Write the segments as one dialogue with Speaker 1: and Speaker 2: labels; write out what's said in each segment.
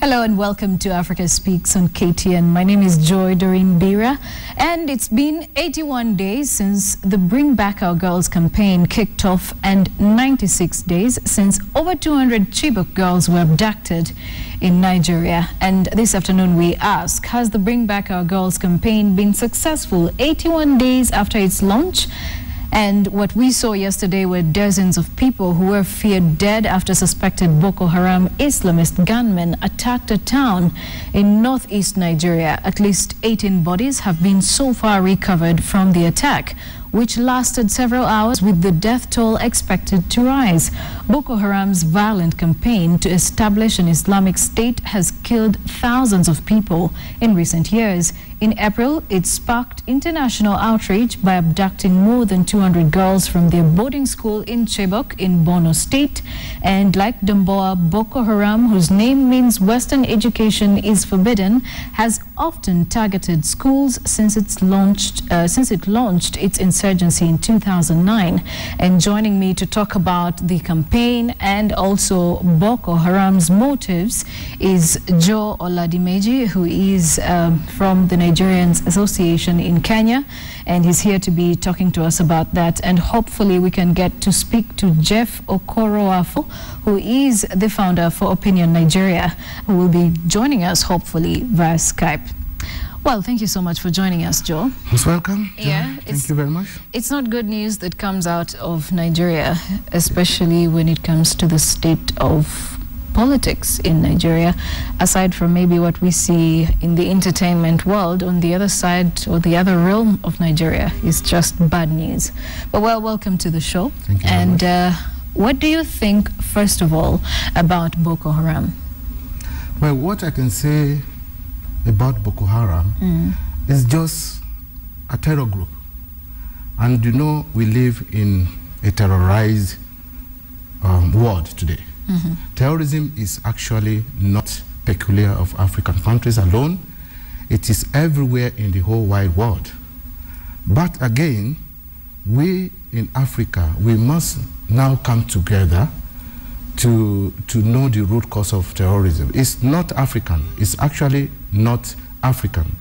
Speaker 1: Hello and welcome to Africa Speaks on KTN. My name is Joy Doreen Bira, and it's been 81 days since the Bring Back Our Girls campaign kicked off and 96 days since over 200 Chibok girls were abducted in Nigeria. And this afternoon we ask, has the Bring Back Our Girls campaign been successful 81 days after its launch? And what we saw yesterday were dozens of people who were feared dead after suspected Boko Haram Islamist gunmen attacked a town in northeast Nigeria. At least 18 bodies have been so far recovered from the attack, which lasted several hours, with the death toll expected to rise. Boko Haram's violent campaign to establish an Islamic State has killed thousands of people in recent years. In April, it sparked international outrage by abducting more than 200 girls from their boarding school in Chibok in Borno State. And like Damboa, Boko Haram, whose name means Western education is forbidden, has often targeted schools since it launched its insurgency in 2009. And joining me to talk about the campaign and also Boko Haram's motives is Joe Oladimeji, who is from the Nigerian Association in Kenya, and he's here to be talking to us about that. And hopefully we can get to speak to Jeff Okoroafo, who is the founder for Opinion Nigeria, who will be joining us hopefully via Skype. Well, thank you so much for joining us, Joe.
Speaker 2: Most welcome.
Speaker 1: Yeah,
Speaker 2: thank you very much.
Speaker 1: It's not good news that comes out of Nigeria, especially when it comes to the state of politics in Nigeria. Aside from maybe what we see in the entertainment world, on the other side or the other realm of Nigeria is just bad news. But well, welcome to the show.
Speaker 2: Thank you
Speaker 1: and
Speaker 2: very much.
Speaker 1: What do you think, first of all, about Boko Haram?
Speaker 2: Well, what I can say about Boko Haram is just a terror group. And you know, we live in a terrorized world today. Terrorism is actually not peculiar of African countries alone. It is everywhere in the whole wide world. But again, we in Africa, we must now come together to know the root cause of terrorism. It's not African. It's actually not African.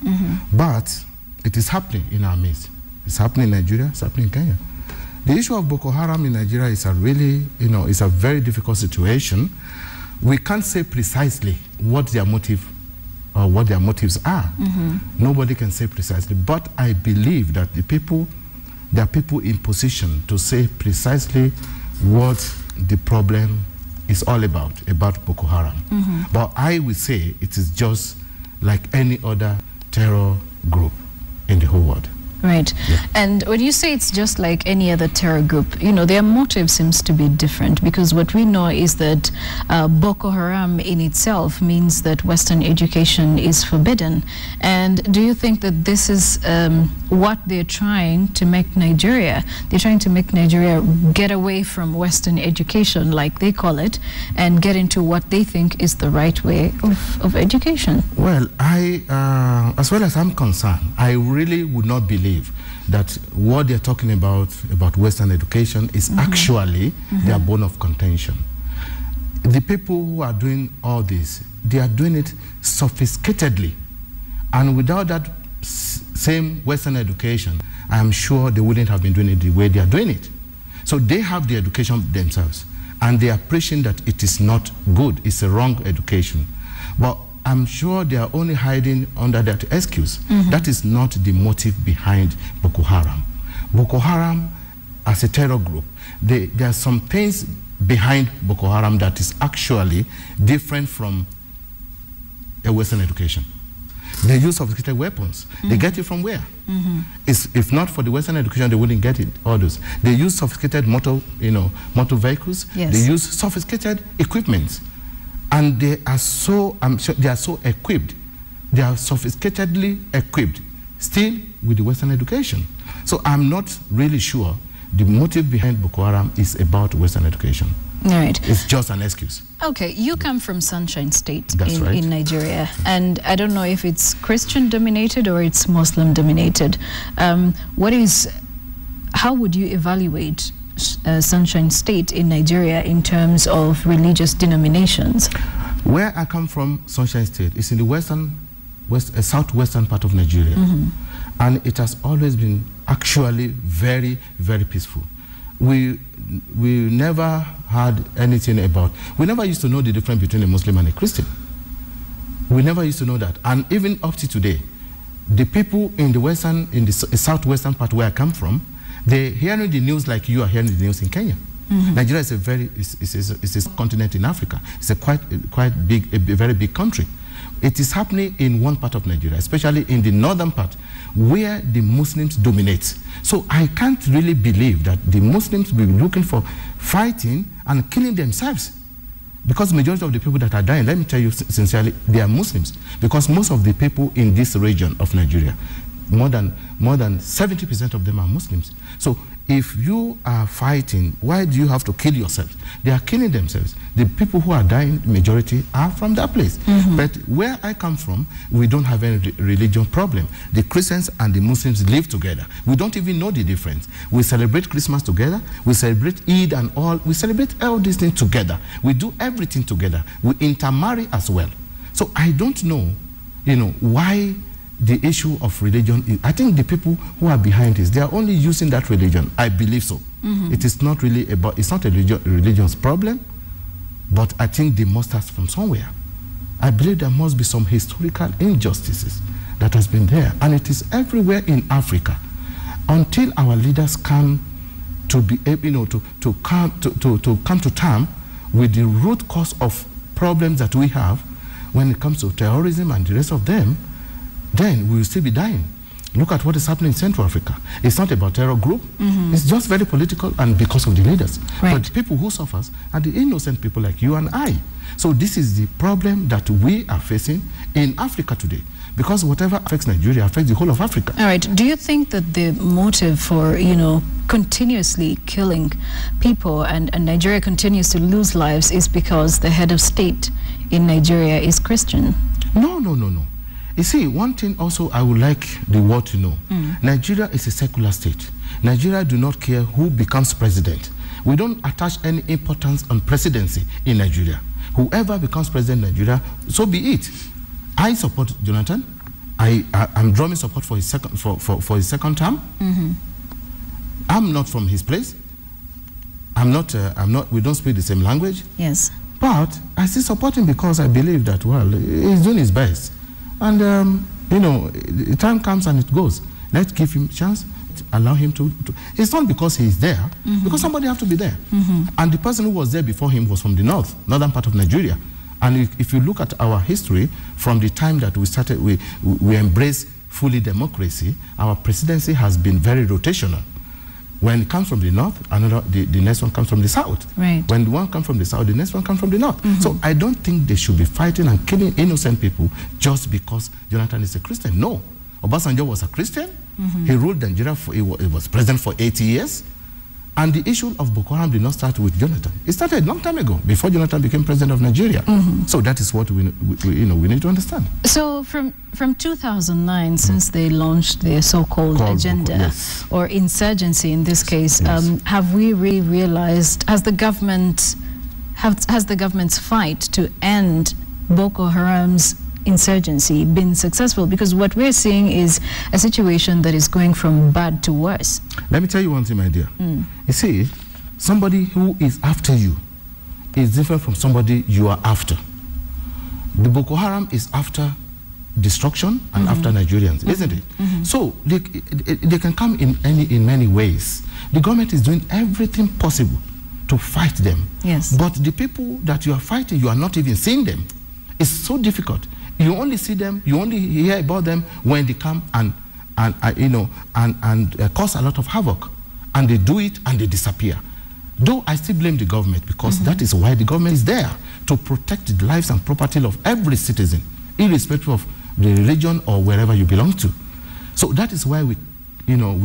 Speaker 2: But it is happening in our midst. It's happening in Nigeria, it's happening in Kenya. The issue of Boko Haram in Nigeria is a really, it's a very difficult situation. We can't say precisely what their motive or what their motives are. Nobody can say precisely, but I believe that there are people in position to say precisely what the problem is all about Boko Haram. But I would say it is just like any other terror group in the whole world.
Speaker 1: Right. Yeah. And when you say it's just like any other terror group, their motive seems to be different, because what we know is that Boko Haram in itself means that Western education is forbidden. And do you think that this is what they're trying to make Nigeria? They're trying to make Nigeria get away from Western education, like they call it, and get into what they think is the right way of education.
Speaker 2: Well, as well as I'm concerned, I really would not believe that what they're talking about Western education is actually their bone of contention. The people who are doing all this, they are doing it sophisticatedly. And without that same Western education, I am sure they wouldn't have been doing it the way they are doing it. So they have the education themselves, and they are preaching that it is not good, it's a wrong education. But I'm sure they are only hiding under that excuse. That is not the motive behind Boko Haram. Boko Haram, as a terror group, there are some things behind Boko Haram that is actually different from a Western education. They use sophisticated weapons. They get it from where? If not for the Western education, they wouldn't get it. All those. They use sophisticated motor vehicles.
Speaker 1: Yes.
Speaker 2: They use sophisticated equipment. And they are so, I'm sure they are so equipped. They are sophisticatedly equipped, still with the Western education. So I'm not really sure the motive behind Boko Haram is about Western education.
Speaker 1: All right.
Speaker 2: It's just an excuse.
Speaker 1: Okay, you come from Sunshine State
Speaker 2: in
Speaker 1: Nigeria, and I don't know if it's Christian dominated or it's Muslim dominated. How would you evaluate Sunshine State in Nigeria in terms of religious denominations?
Speaker 2: Where I come from, Sunshine State, is in the southwestern part of Nigeria. And it has always been actually very, very peaceful. We never had anything about, we never used to know the difference between a Muslim and a Christian. We never used to know that. And even up to today, the people in the southwestern part where I come from, they're hearing the news like you are hearing the news in Kenya. Nigeria is a continent in Africa. It's a very big country. It is happening in one part of Nigeria, especially in the northern part, where the Muslims dominate. So I can't really believe that the Muslims will be looking for fighting and killing themselves. Because the majority of the people that are dying, let me tell you sincerely, they are Muslims. Because most of the people in this region of Nigeria, more than 70% of them are Muslims. So if you are fighting, why do you have to kill yourself? They are killing themselves. The people who are dying, majority, are from that place. But where I come from, we don't have any religion problem. The Christians and the Muslims live together. We don't even know the difference. We celebrate Christmas together. We celebrate Eid and all. We celebrate all these things together. We do everything together. We intermarry as well. So I don't know, why the issue of religion is, I think the people who are behind this, they are only using that religion. I believe so. It is not really about, it's not a religion's problem, but I think they must start from somewhere. I believe there must be some historical injustices that has been there, and it is everywhere in Africa. Until our leaders come to be able, to come to terms with the root cause of problems that we have when it comes to terrorism and the rest of them, then we will still be dying. Look at what is happening in Central Africa. It's not about terror group. It's just very political and because of the leaders.
Speaker 1: Right.
Speaker 2: But the people who suffer are the innocent people like you and I. So this is the problem that we are facing in Africa today. Because whatever affects Nigeria affects the whole of Africa.
Speaker 1: All right. Do you think that the motive for, continuously killing people and Nigeria continues to lose lives is because the head of state in Nigeria is Christian?
Speaker 2: No. You see, one thing also I would like the world to know. Nigeria is a secular state. Nigeria do not care who becomes president. We don't attach any importance on presidency in Nigeria. Whoever becomes president in Nigeria, so be it. I support Jonathan. I'm drawing support for his second term. I'm not from his place. We don't speak the same language.
Speaker 1: Yes.
Speaker 2: But I still support him because I believe that, well, he's doing his best. And, the time comes and it goes. Let's give him a chance, allow him to. It's not because he's there, because somebody have to be there. And the person who was there before him was from the northern part of Nigeria. And if you look at our history, from the time that we started, we embraced fully democracy, our presidency has been very rotational. When it comes from the north, the next one comes from the south.
Speaker 1: Right.
Speaker 2: When the one comes from the south, the next one comes from the north. So I don't think they should be fighting and killing innocent people just because Jonathan is a Christian. No. Obasanjo was a Christian. He ruled Nigeria, he was president for 80 years. And the issue of Boko Haram did not start with Jonathan. It started a long time ago, before Jonathan became president of Nigeria. So that is what we need to understand.
Speaker 1: So from 2009, since they launched their so-called agenda,
Speaker 2: yes,
Speaker 1: or insurgency in this case,
Speaker 2: yes,
Speaker 1: have we really realized, has the government's fight to end Boko Haram's insurgency been successful? Because what we're seeing is a situation that is going from bad to worse.
Speaker 2: Let me tell you one thing, my dear. You see, somebody who is after you is different from somebody you are after. The Boko Haram is after destruction and after Nigerians, isn't it? So they can come in many ways. The government is doing everything possible to fight them.
Speaker 1: Yes.
Speaker 2: But the people that you are fighting, you are not even seeing them. It's so difficult. You only see them, you only hear about them when they come and cause a lot of havoc. And they do it and they disappear. Though I still blame the government, because that is why the government is there, to protect the lives and property of every citizen, irrespective of the religion or wherever you belong to. So that is why we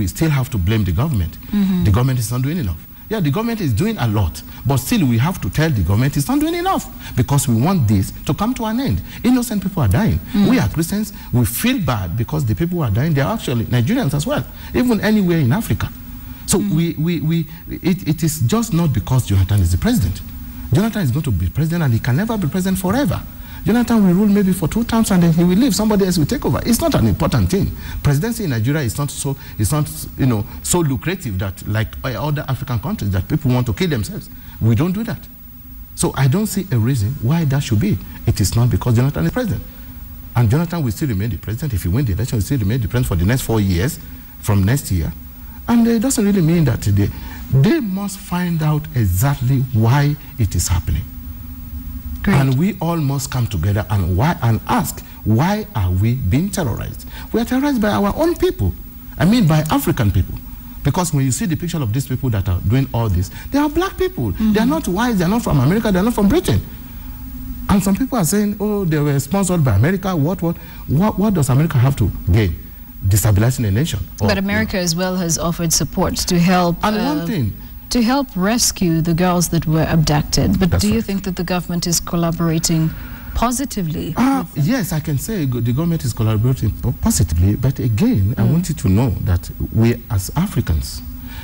Speaker 2: still have to blame the government. The government is not doing enough. Yeah, the government is doing a lot, but still we have to tell the government it's not doing enough, because we want this to come to an end. Innocent people are dying. We are Christians, we feel bad because the people who are dying, they are actually Nigerians as well, even anywhere in Africa. So it is just not because Jonathan is the president. Jonathan is going to be president, and he can never be president forever. Jonathan will rule maybe for 2 terms, and then he will leave. Somebody else will take over. It's not an important thing. Presidency in Nigeria is not so, so lucrative that like other African countries that people want to kill themselves. We don't do that. So I don't see a reason why that should be. It is not because Jonathan is president. And Jonathan will still remain the president. If he wins the election, he will still remain the president for the next 4 years from next year. And it doesn't really mean that they must find out exactly why it is happening. Great. And we all must come together and ask, why are we being terrorized? We are terrorized by our own people. I mean, by African people. Because when you see the picture of these people that are doing all this, they are black people. They are not white, they are not from America, they are not from Britain. And some people are saying, oh, they were sponsored by America. What does America have to gain? Destabilizing a nation.
Speaker 1: But America as well has offered support to help.
Speaker 2: And one thing,
Speaker 1: to help rescue the girls that were abducted. But do you think that the government is collaborating positively?
Speaker 2: Yes, I can say the government is collaborating positively, but again, I want you to know that we as Africans,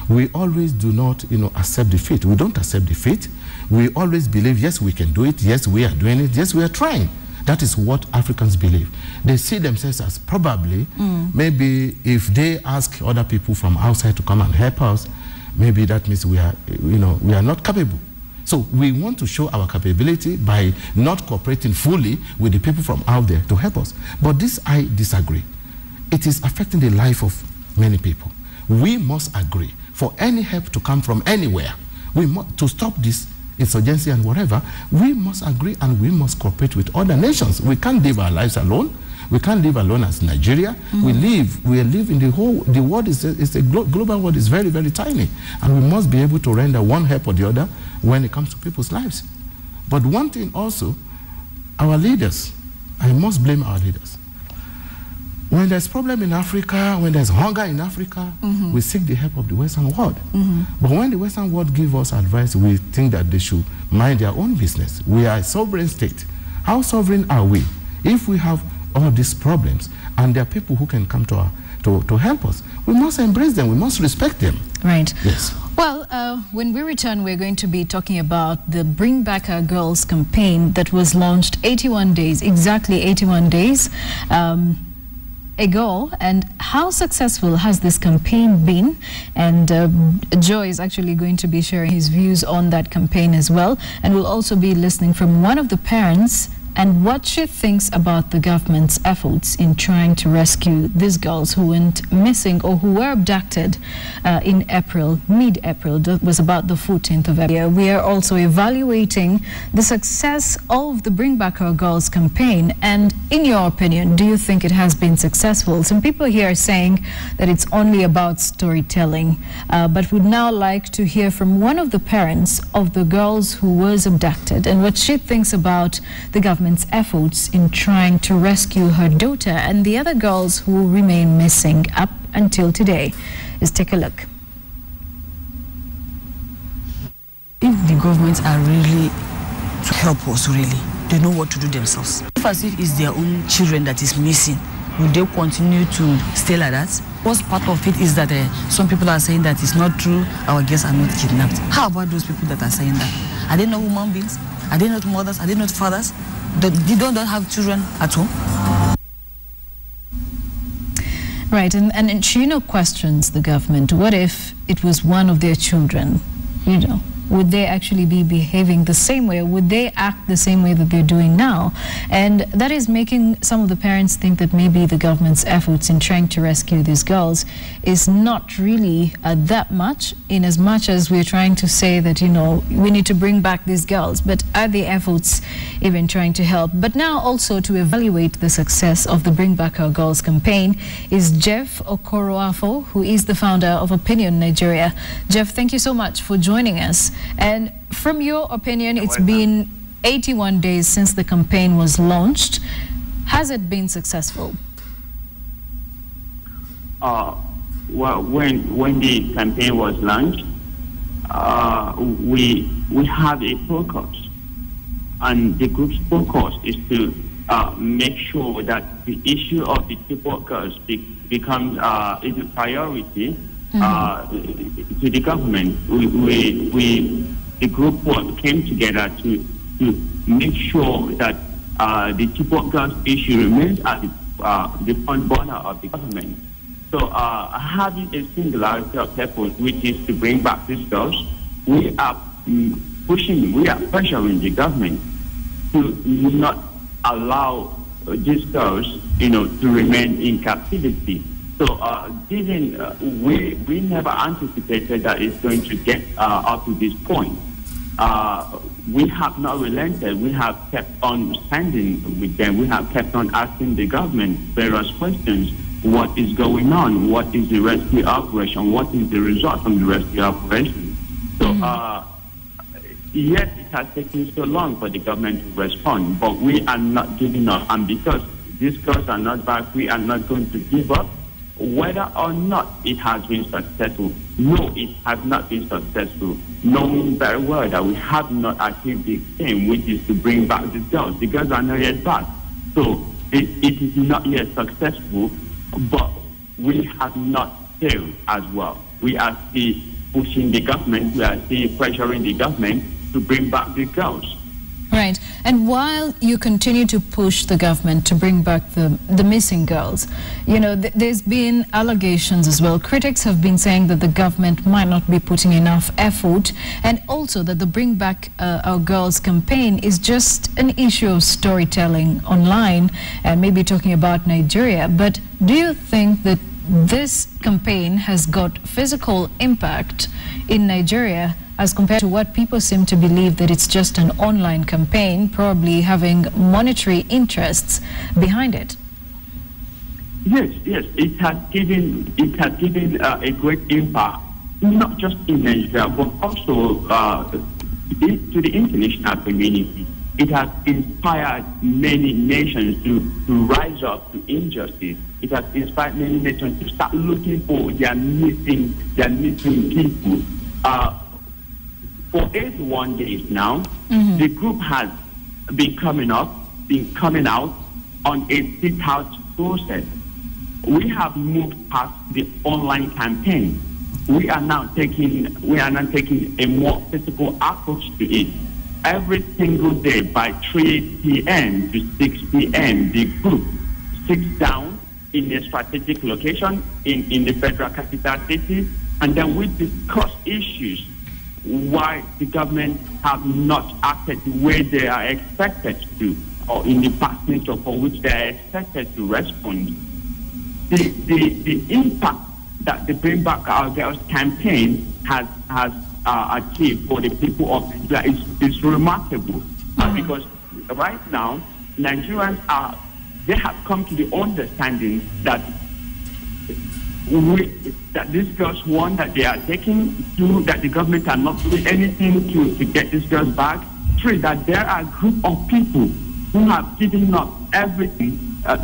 Speaker 2: we always do not, accept defeat. We don't accept defeat. We always believe, yes, we can do it. Yes, we are doing it. Yes, we are trying. That is what Africans believe. They see themselves as probably, maybe if they ask other people from outside to come and help us, maybe that means we are, we are not capable. So we want to show our capability by not cooperating fully with the people from out there to help us. But this, I disagree. It is affecting the life of many people. We must agree for any help to come from anywhere. To stop this insurgency and whatever, we must agree and we must cooperate with other nations. We can't live our lives alone. We can't live alone as Nigeria. We live in the world is a global world is very, very tiny. And we must be able to render one help or the other when it comes to people's lives. But one thing also, our leaders, I must blame our leaders. When there's problem in Africa, when there's hunger in Africa, we seek the help of the Western world. But when the Western world gives us advice, we think that they should mind their own business. We are a sovereign state. How sovereign are we? If we have all these problems and there are people who can come to help us, we must embrace them, we must respect them.
Speaker 1: Right.
Speaker 2: Yes.
Speaker 1: Well, when we return, we're going to be talking about the Bring Back Our Girls campaign that was launched 81 days, exactly 81 days ago, and how successful has this campaign been? And Joe is actually going to be sharing his views on that campaign as well, and we'll also be listening from one of the parents and what she thinks about the government's efforts in trying to rescue these girls who went missing or who were abducted in April, mid-April. That was about the 14th of April. We are also evaluating the success of the Bring Back Our Girls campaign. And in your opinion, do you think it has been successful? Some people here are saying that it's only about storytelling, but would now like to hear from one of the parents of the girls who was abducted and what she thinks about the government's efforts in trying to rescue her daughter and the other girls who remain missing up until today. Let's take a look.
Speaker 3: If the governments are really to help us, really, they know what to do themselves. If as if it's their own children that is missing, will they continue to stay like that? What's part of it is that some people are saying that it's not true, our girls are not kidnapped. How about those people that are saying that? Are they not human beings? Are they not mothers? Are they not fathers? They don't have children at home?
Speaker 1: Right, and Chino questions the government. What if it was one of their children? Would they actually be behaving the same way? Would they act the same way that they're doing now? And that is making some of the parents think that maybe the government's efforts in trying to rescue these girls is not really that much, in as much as we're trying to say that, we need to bring back these girls. But are the efforts even trying to help? But now also to evaluate the success of the Bring Back Our Girls campaign is Jeff Okoroafo, who is the founder of Opinion Nigeria. Jeff, thank you so much for joining us. And from your opinion, it's been 81 days since the campaign was launched. Has it been successful?
Speaker 4: Well, when the campaign was launched, we have a focus, and the group's focus is to make sure that the issue of the people girls becomes is a priority. To the government. We the group came together to make sure that the Chibok girls issue remains at the front burner of the government. So having a singularity of purpose, which is to bring back these girls, we are pressuring the government to not allow these girls, to remain in captivity. So given we never anticipated that it's going to get up to this point. We have not relented. We have kept on standing with them. We have kept on asking the government various questions. What is going on? What is the rescue operation? What is the result from the rescue operation? So, yes, it has taken so long for the government to respond, but we are not giving up. And because these girls are not back, we are not going to give up. Whether or not it has been successful, no, it has not been successful, knowing very well that we have not achieved the aim, which is to bring back these girls. The girls are not yet back. So it is not yet successful, but we have not failed as well. We are still pushing the government, we are still pressuring the government to bring back the girls.
Speaker 1: Right. And while you continue to push the government to bring back the missing girls, there's been allegations as well. Critics have been saying that the government might not be putting enough effort, and also that the Bring Back Our Girls campaign is just an issue of storytelling online and maybe talking about Nigeria. But do you think that this campaign has got physical impact in Nigeria as compared to what people seem to believe, that it's just an online campaign, probably having monetary interests behind it?
Speaker 4: Yes, it has given a great impact, not just in Nigeria, but also to the international community. It has inspired many nations to rise up to injustice. It has inspired many nations to start looking for their missing people. For 81 days now, the group has been coming out on a sit-out process. We have moved past the online campaign. We are now taking a more physical approach to it. Every single day by 3 p.m. to 6 p.m., the group sits down in a strategic location in the federal capital city, and then we discuss issues why the government have not acted the way they are expected to, or in the past nature for which they are expected to respond. The impact that the Bring Back Our Girls campaign has achieved for the people of Nigeria is remarkable, because right now Nigerians have come to the understanding that these girls, one, that they are taking, two, that the government are not doing anything to get these girls back, three, that there are a group of people who have given up everything,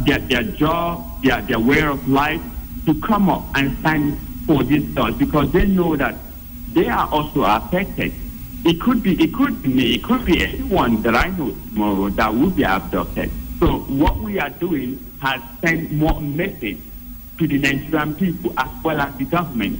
Speaker 4: their job, their way of life, to come up and stand for these girls, because they know that they are also affected. It could be me, it could be anyone that I know tomorrow that will be abducted. So what we are doing has sent more message to the Nigerian people as well as the government.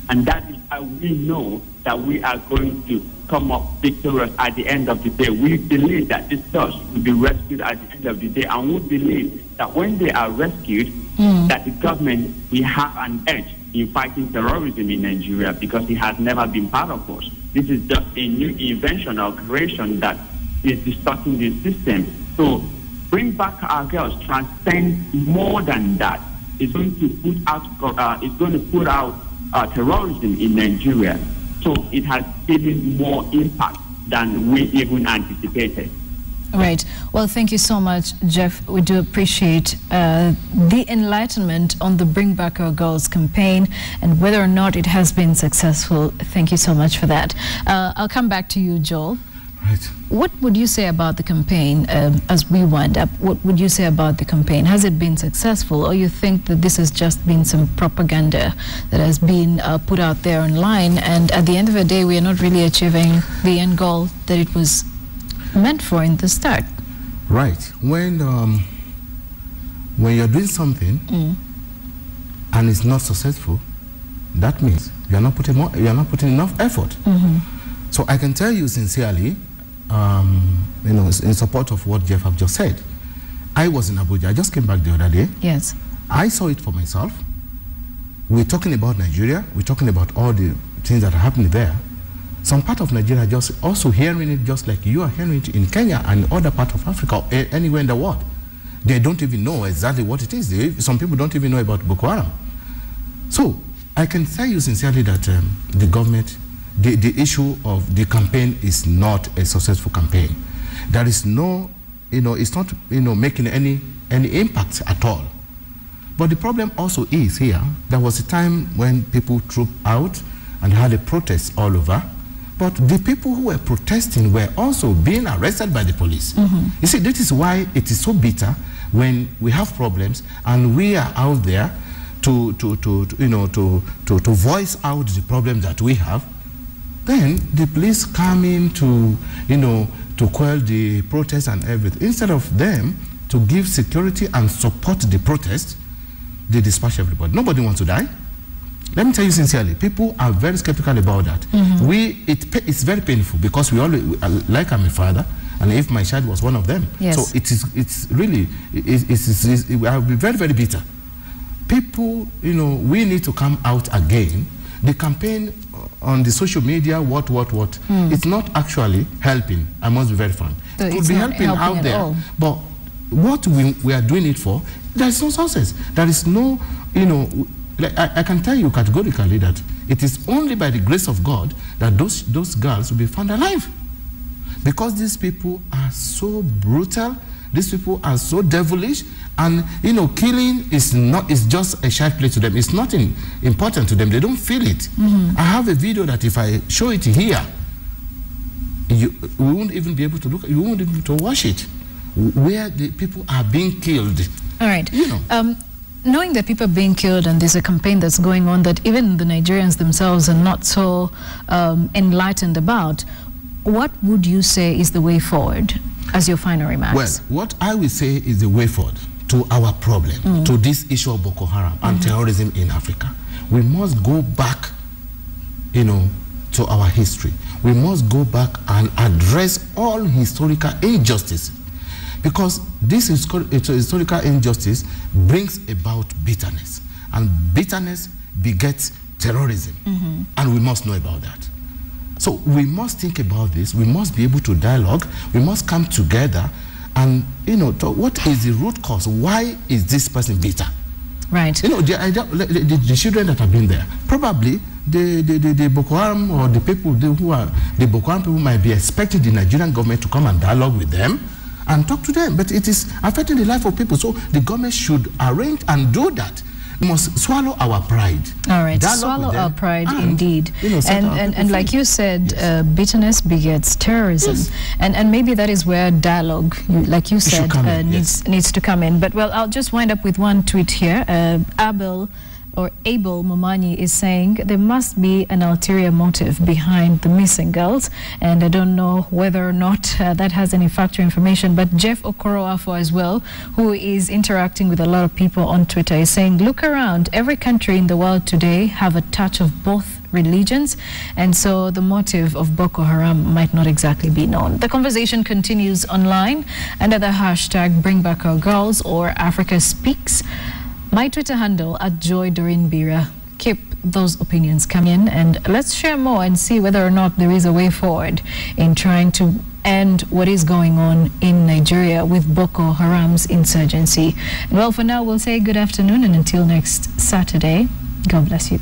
Speaker 4: And that is how we know that we are going to come up victorious at the end of the day. We believe that these girls will be rescued at the end of the day, and we believe that when they are rescued, that the government will have an edge in fighting terrorism in Nigeria, because it has never been part of us. This is just a new invention or creation that is distorting the system. So Bring Back Our Girls transcends more than that. It's going to put out terrorism in Nigeria. So it has given more impact than we even anticipated.
Speaker 1: Right. Well, thank you so much, Jeff. We do appreciate the enlightenment on the Bring Back Our Girls campaign and whether or not it has been successful. Thank you so much for that. I'll come back to you, Joel.
Speaker 2: Right.
Speaker 1: What would you say about the campaign as we wind up? What would you say about the campaign? Has it been successful, or you think that this has just been some propaganda that has been put out there online, and at the end of the day we are not really achieving the end goal that it was meant for in the start?
Speaker 2: Right. When you're doing something and it's not successful, that means you're not putting enough effort. So I can tell you sincerely, you know, in support of what Jeff have just said. I was in Abuja. I just came back the other day.
Speaker 1: Yes.
Speaker 2: I saw it for myself. We're talking about Nigeria. We're talking about all the things that are happening there. Some part of Nigeria just also hearing it just like you are hearing it in Kenya and other part of Africa, or anywhere in the world. They don't even know exactly what it is. Some people don't even know about Boko Haram. So I can tell you sincerely that the government, the issue of the campaign is not a successful campaign. There is no, you know, it's not, you know, making any impact at all. But the problem also is here, there was a time when people trooped out and had a protest all over, but the people who were protesting were also being arrested by the police. You see, this is why it is so bitter when we have problems and we are out there to voice out the problem that we have. Then the police come in to, you know, to quell the protest and everything. Instead of them to give security and support the protest, they dispatch everybody. Nobody wants to die. Let me tell you sincerely, people are very skeptical about that. It's very painful because we always, like I'm a father, and if my child was one of them, so it's really, I'll be very, very bitter. People, you know, we need to come out again. The campaign on the social media, what, it's not actually helping. I must be very frank. So it could be helping out there, but what we are doing it for, there is no success. There is no, you know, like I can tell you categorically that it is only by the grace of God that those girls will be found alive. Because these people are so brutal, these people are so devilish, and you know, killing is just a shy play to them. It's nothing important to them. They don't feel it. I have a video that if I show it here, we won't even be able to look. You won't even be able to watch it, where the people are being killed. All
Speaker 1: right.
Speaker 2: You know.
Speaker 1: Knowing that people are being killed and there's a campaign that's going on that even the Nigerians themselves are not so enlightened about, what would you say is the way forward as your final remarks?
Speaker 2: Well, what I will say is the way forward to our problem, to this issue of Boko Haram and terrorism in Africa. We must go back, you know, to our history. We must go back and address all historical injustice, because this historical injustice brings about bitterness, and bitterness begets terrorism, and we must know about that. So we must think about this. We must be able to dialogue. We must come together and, you know, what is the root cause? Why is this person bitter?
Speaker 1: Right.
Speaker 2: You know, the children that have been there, probably the Boko Haram or the people who are the Boko Haram people might be expecting the Nigerian government to come and dialogue with them and talk to them, but it is affecting the life of people. So the government should arrange and do that. We must swallow our pride.
Speaker 1: All right, swallow our pride, indeed. You know, and like you said, bitterness begets terrorism. Yes. And maybe that is where dialogue, like you said, needs to come in. But well, I'll just wind up with one tweet here. Abel Momanyi is saying there must be an ulterior motive behind the missing girls, and I don't know whether or not that has any factual information. But Jeff Okoroafo as well, who is interacting with a lot of people on Twitter, is saying, look around, every country in the world today have a touch of both religions, and so the motive of Boko Haram might not exactly be known. The conversation continues online under the hashtag #BringBackOurGirls or Africa Speaks. My Twitter handle @JoyDorinBira. Keep those opinions coming in, and let's share more and see whether or not there is a way forward in trying to end what is going on in Nigeria with Boko Haram's insurgency. And well, for now, we'll say good afternoon, and until next Saturday, God bless you.